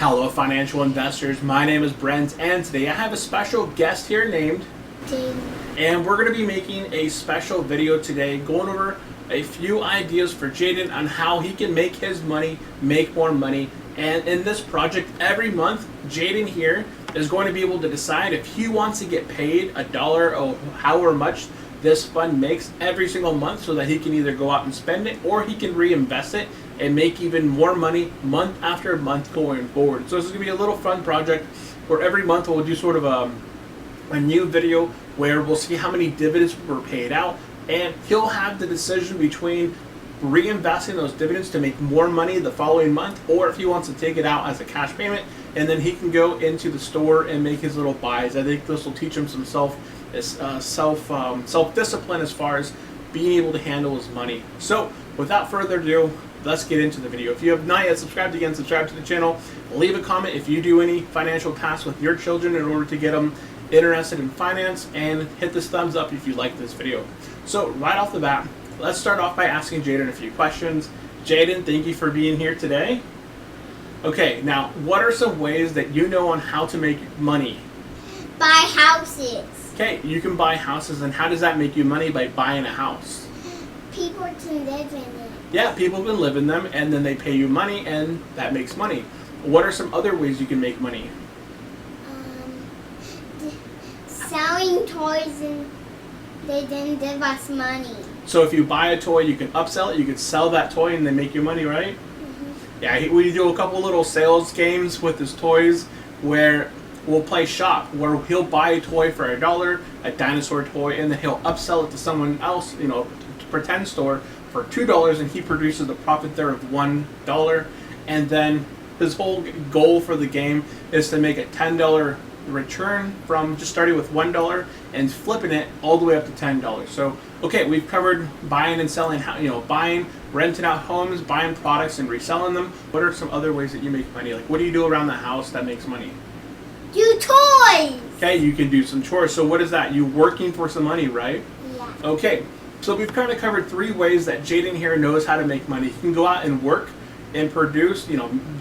Hello financial investors, my name is Brent and today I have a special guest here named Jaden. And we're going to be making a special video today going over a few ideas for Jaden on how he can make his money, make more money. And in this project every month, Jaden here is going to be able to decide if he wants to get paid $1 or however much this fund makes every single month so that he can either go out and spend it or he can reinvest it and make even more money month after month going forward. So this is going to be a little fun project where every month we'll do sort of a new video where we'll see how many dividends were paid out, and he'll have the decision between reinvesting those dividends to make more money the following month, or if he wants to take it out as a cash payment and then he can go into the store and make his little buys. I think this will teach him some self-discipline as far as being able to handle his money. So without further ado, let's get into the video. If you have not yet subscribed, again, subscribe to the channel. Leave a comment if you do any financial tasks with your children in order to get them interested in finance, and hit this thumbs up if you like this video. So right off the bat, let's start off by asking Jaden a few questions. Jaden, thank you for being here today. Okay, now what are some ways that you know on how to make money? Buy houses. Okay, you can buy houses, and how does that make you money by buying a house? People can live in it. Yeah, people can live in them, and then they pay you money, and that makes money. What are some other ways you can make money? Selling toys, and they didn't give us money. So if you buy a toy, you can upsell it, you can sell that toy, and they make you money, right? Mm-hmm. Yeah, we do a couple little sales games with his toys where we'll play shop, where he'll buy a toy for $1, a dinosaur toy, and then he'll upsell it to someone else, you know, to pretend store for $2, and he produces a profit there of $1. And then his whole goal for the game is to make a $10 return from just starting with $1 and flipping it all the way up to $10. So, okay, we've covered buying and selling, buying, renting out homes, buying products and reselling them. What are some other ways that you make money? Like, what do you do around the house that makes money? Do toys. Okay, you can do some chores. So what is that? You working for some money, right? Yeah. Okay, so we've kind of covered 3 ways that Jaden here knows how to make money. He can go out and work and produce,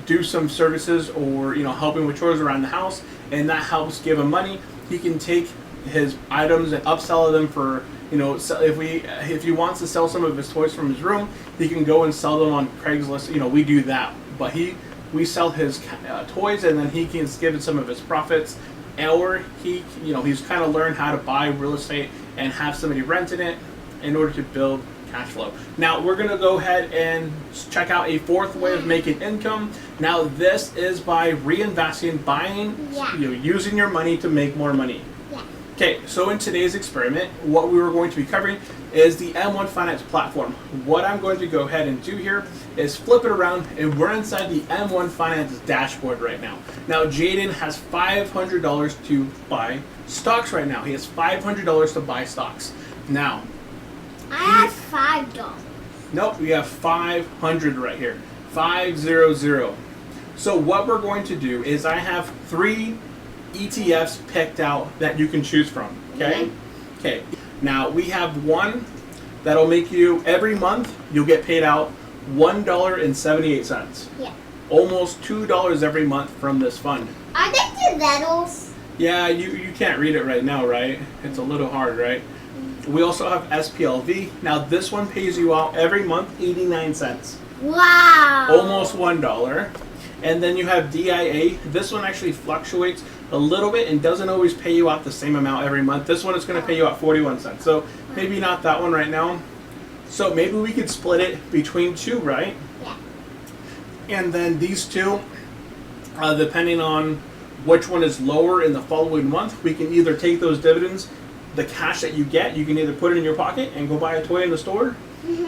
do some services or, helping with chores around the house, and that helps give him money. He can take his items and upsell them for, if he wants to sell some of his toys from his room, he can go and sell them on Craigslist. We do that, but we sell his toys, and then he can give some of his profits, or he's kind of learned how to buy real estate and have somebody renting it in order to build cash flow. Now we're going to go ahead and check out a 4th way of making income. Now this is by reinvesting, buying, using your money to make more money. Yeah. Okay, so in today's experiment, what we were going to be covering is the M1 Finance platform. What I'm going to go ahead and do here is flip it around, and we're inside the M1 Finance dashboard right now. Now Jaden has $500 to buy stocks right now. He has $500 to buy stocks. Now, I have $5. Nope, we have 500 right here. 500. So what we're going to do is I have 3 ETFs picked out that you can choose from. Okay? Mm-hmm. Okay. Now we have one that'll make you every month you'll get paid out $1.78. Yeah. Almost $2 every month from this fund. Are they the letters? Yeah, you can't read it right now, right? It's a little hard, right? We also have SPLV. Now this one pays you out every month 89 cents. Wow. Almost $1. And then you have DIA. This one actually fluctuates a little bit and doesn't always pay you out the same amount every month. This one is going to pay you out 41 cents. So maybe not that one right now. So maybe we could split it between 2, right? Yeah. And then these 2, depending on which one is lower in the following month, we can either take those dividends, the cash that you get, you can either put it in your pocket and go buy a toy in the store,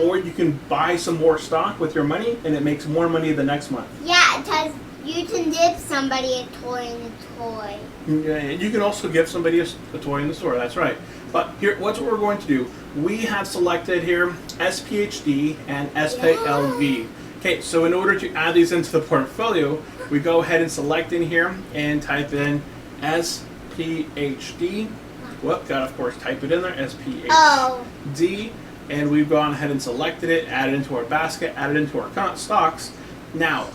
or you can buy some more stock with your money and it makes more money the next month. Yeah, because you can give somebody a toy in a toy. Yeah, and you can also give somebody a toy in the store, that's right. But here, what's what we're going to do? We have selected here SPHD and SPLV. Okay, so in order to add these into the portfolio, we go ahead and select in here and type in SPHD. Whoop, gotta of course type it in there, SPHD, and we've gone ahead and selected it, added it into our basket, added it into our stocks. Now,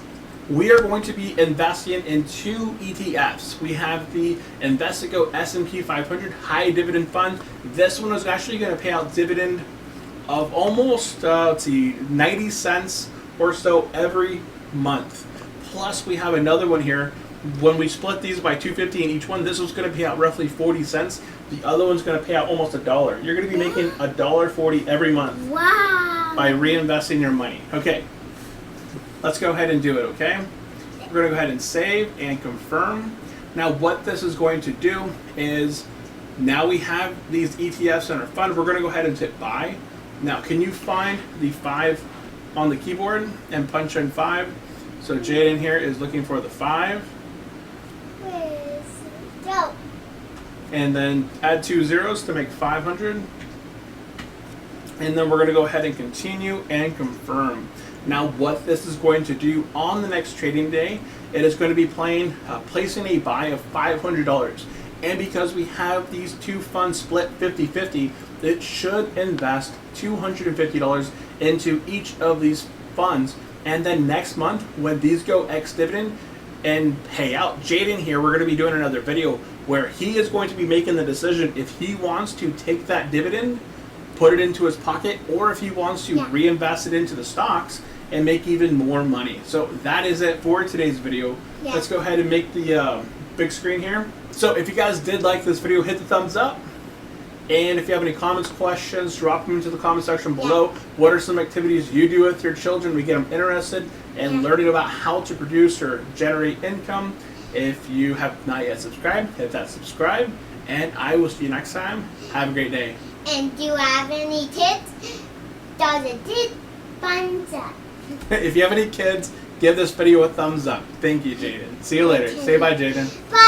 we are going to be investing in 2 ETFs. We have the Investigo S&P 500 High Dividend Fund. This one is actually going to pay out dividend of almost, 90 cents or so every month. Plus, we have another one here. When we split these by $2.50 in each one, this one's going to pay out roughly 40 cents. The other one's going to pay out almost $1. You're going to be making $1.40 every month. Wow. By reinvesting your money. Okay, let's go ahead and do it, okay? We're going to go ahead and save and confirm. Now what this is going to do is, now we have these ETFs in our fund, we're going to go ahead and hit buy. Now can you find the 5 on the keyboard and punch in 5? So Jaden here is looking for the 5. Where is it? Go. And then add 2 zeros to make 500. And then we're going to go ahead and continue and confirm. Now what this is going to do on the next trading day, it is going to be placing a buy of $500. And because we have these 2 funds split 50-50, it should invest $250 into each of these funds. And then next month, when these go ex-dividend and pay out, Jaden here, we're going to be doing another video where he is going to be making the decision if he wants to take that dividend, put it into his pocket, or if he wants to reinvest it into the stocks and make even more money. So that is it for today's video. Let's go ahead and make the big screen here. So if you guys did like this video, hit the thumbs up. And if you have any comments, questions, drop them into the comment section below. What are some activities you do with your children? We get them interested in learning about how to produce or generate income. If you have not yet subscribed, hit that subscribe. And I will see you next time. Have a great day. And do you have any kids? Does it hit thumbs up? If you have any kids, give this video a thumbs up. Thank you, Jaden. See you later. Say bye, Jaden. Bye.